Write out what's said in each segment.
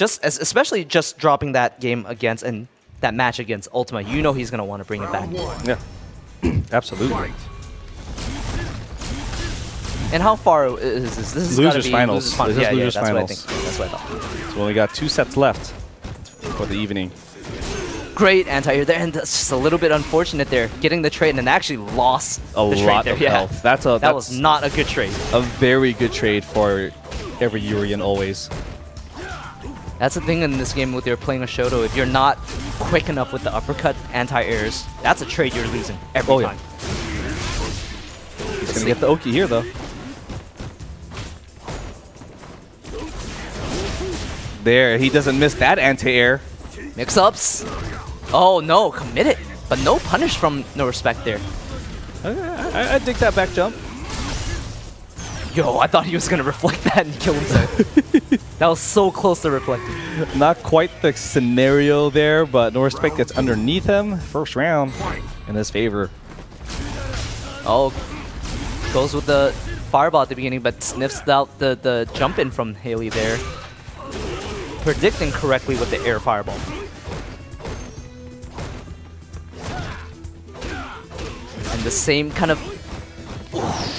especially just dropping that game against and that match against Ultima, you know he's gonna want to bring it back. Yeah, absolutely. And how far is this? This is losers finals. Yeah, losers that's finals. what I think. That's what I thought. So we only got 2 sets left for the evening. Great anti-air there, and that's just a little bit unfortunate there, getting the trade and actually lost a the lot trade of there. health. That was not a good trade. A very good trade for every Urien always. That's the thing in this game with you're playing a Shoto. If you're not quick enough with the uppercut anti-airs, that's a trade you're losing every time. He's going to get the Oki here, though. There, he doesn't miss that anti-air. Mix-ups. Oh, no, committed. But no punish from No Respect there. I dig that back jump. Yo, I thought he was going to reflect that and kill himself. That was so close to reflecting. Not quite the scenario there, but No Respect gets underneath him. First round in his favor. Oh, goes with the fireball at the beginning, but sniffs out the jump in from Haley there. Predicting correctly with the air fireball. And the same kind of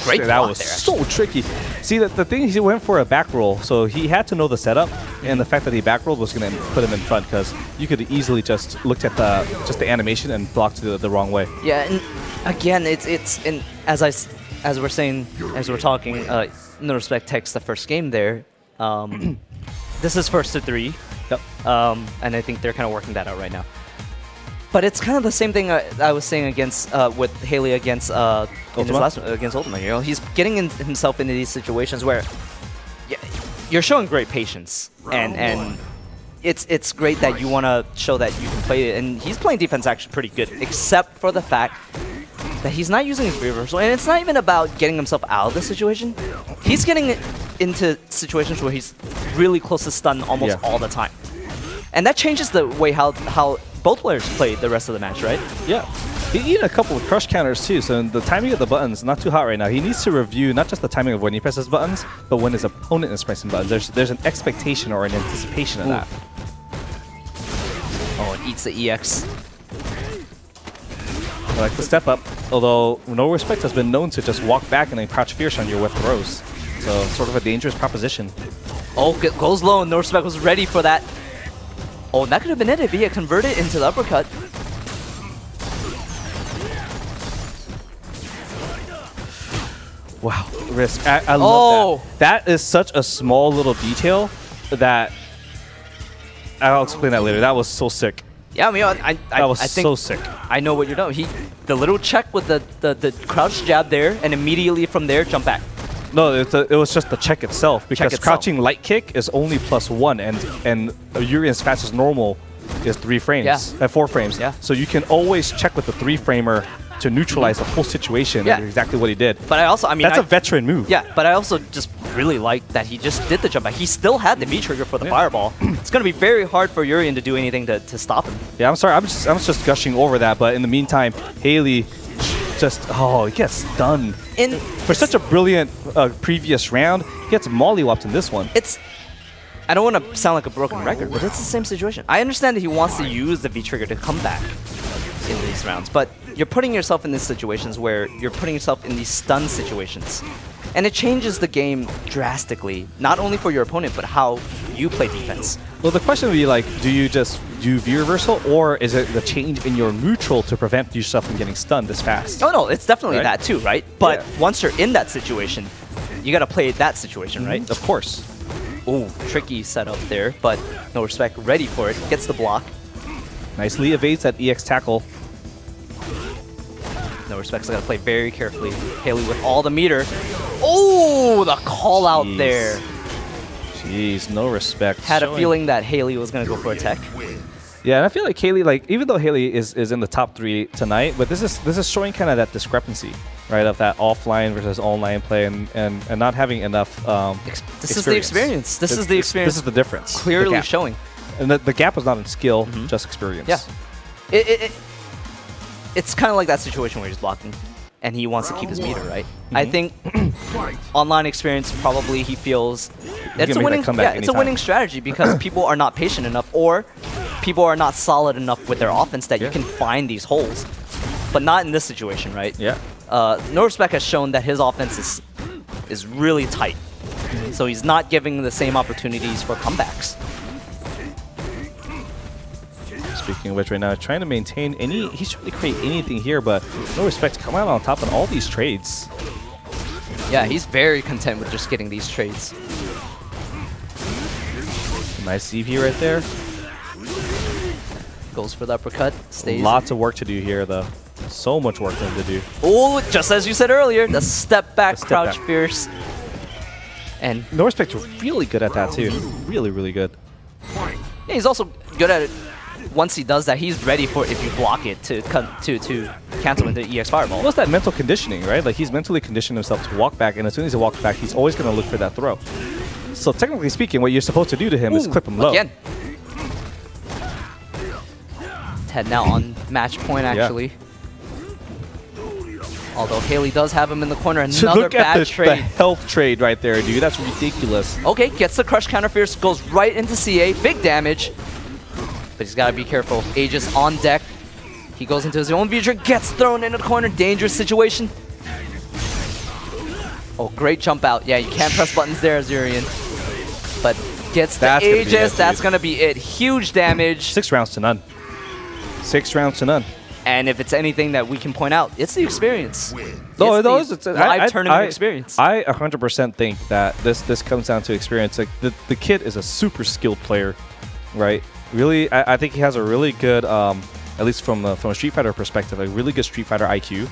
great block. That was there, so tricky. See, the thing is he went for a back roll, so he had to know the setup, and the fact that he back rolled was going to put him in front, because you could easily just looked at the animation and blocked the wrong way. Yeah, and again, as we're talking, No Respect takes the first game there. This is first to 3. Yep. And I think they're kind of working that out right now. But it's kind of the same thing I was saying against with Haley against against Ultima. You know, he's getting himself into these situations where you're showing great patience, and it's great that you want to show that you can play it. And he's playing defense actually pretty good, except for the fact that he's not using his reversal. And it's not even about getting himself out of the situation. He's getting into situations where he's really close to stun almost all the time. And that changes the way how both players play the rest of the match, right? Yeah. He needed a couple of crush counters too, so the timing of the buttons not too hot right now. He needs to review not just the timing of when he presses buttons, but when his opponent is pressing buttons. There's an expectation or an anticipation of that. Oh, it eats the EX. I like the step up, although No Respect has been known to just walk back and then crouch fierce on you with throws. So sort of a dangerous proposition. Oh, goes low, and No Respect was ready for that. Oh, that could have been it if he had converted into the uppercut. Wow, Risk. I love that. That is such a small little detail that I'll explain that later. That was so sick. Yeah, I mean, I think so sick. I know what you're doing. The little check with the crouch jab there, and immediately from there, jump back. No, it was just the check itself, because crouching light kick is only +1, and Urien's fastest normal is 3 frames, 4 frames. Yeah. So you can always check with the 3-framer to neutralize the whole situation. And exactly what he did. But I mean, that's a veteran move. Yeah, but I also just really like that he just did the jump back. He still had the V trigger for the fireball. It's going to be very hard for Urien to do anything to stop him. Yeah, I'm sorry. I'm just gushing over that. But in the meantime, Haley just he gets stunned. For such a brilliant previous round, he gets mollywopped in this one. I don't want to sound like a broken record, but it's the same situation. I understand that he wants to use the V trigger to come back in these rounds, but you're putting yourself in these situations where you're putting yourself in these stun situations. And it changes the game drastically, not only for your opponent, but how you play defense. Well, the question would be like, do you just do V reversal, or is it the change in your neutral to prevent yourself from getting stunned this fast? Oh no, it's definitely that too, right? But once you're in that situation, you got to play that situation, right? Of course. Ooh, tricky setup there, but No Respect ready for it. Gets the block. Nicely evades that EX tackle. No Respect's got to play very carefully. Haley with all the meter. Oh, the call out there. Jeez, No Respect. Had a feeling that Haley was going to go for a tech. Yeah, and I feel like Haley, even though Haley is in the top 3 tonight, but this is showing kind of that discrepancy, right, of that offline versus online play, and not having enough This is the experience. This is the experience. This is the difference. Clearly showing. And the gap was not in skill, just experience. Yeah. It's kind of like that situation where he's blocking. and he wants to keep his meter, right? I think online experience probably he feels it's a winning, it's a winning strategy because people are not patient enough, or people are not solid enough with their offense that you can find these holes, but not in this situation, right? Yeah. No Respect has shown that his offense is really tight, so he's not giving the same opportunities for comebacks. Speaking of which, right now, trying to maintain any, he's trying to create anything here, but No Respect come out on top on all these trades. Yeah, he's very content with just getting these trades. Nice CV right there. Goes for the uppercut, stays. Lots of work to do here, though. So much work for him to do. Oh, just as you said earlier, the step back, crouch fierce. And No Respect's really good at that, too. Really, really good. Yeah, he's also good at it. Once he does that, he's ready for if you block it to cancel into EX Fireball. What's that mental conditioning, right? Like, he's mentally conditioned himself to walk back, and as soon as he walks back, he's always going to look for that throw. So technically speaking, what you're supposed to do to him is clip him low. Again. Ted now on match point, actually. Yeah. Although Haley does have him in the corner. Another look bad at trade. The health trade right there, dude. That's ridiculous. Okay, gets the crush counter fierce, goes right into CA. Big damage. But he's got to be careful. Aegis on deck. He goes into his own future, gets thrown into the corner. Dangerous situation. Oh, great jump out. Yeah, you can't press buttons there as Urien. But gets the Aegis. That's going to be it. Huge damage. 6 rounds to none. 6 rounds to none. And if it's anything that we can point out, it's the experience. No, it is. It's live tournament experience. I 100% think that this comes down to experience. Like the kid is a super skilled player, right? Really, I think he has a really good, at least from a Street Fighter perspective, a really good Street Fighter IQ.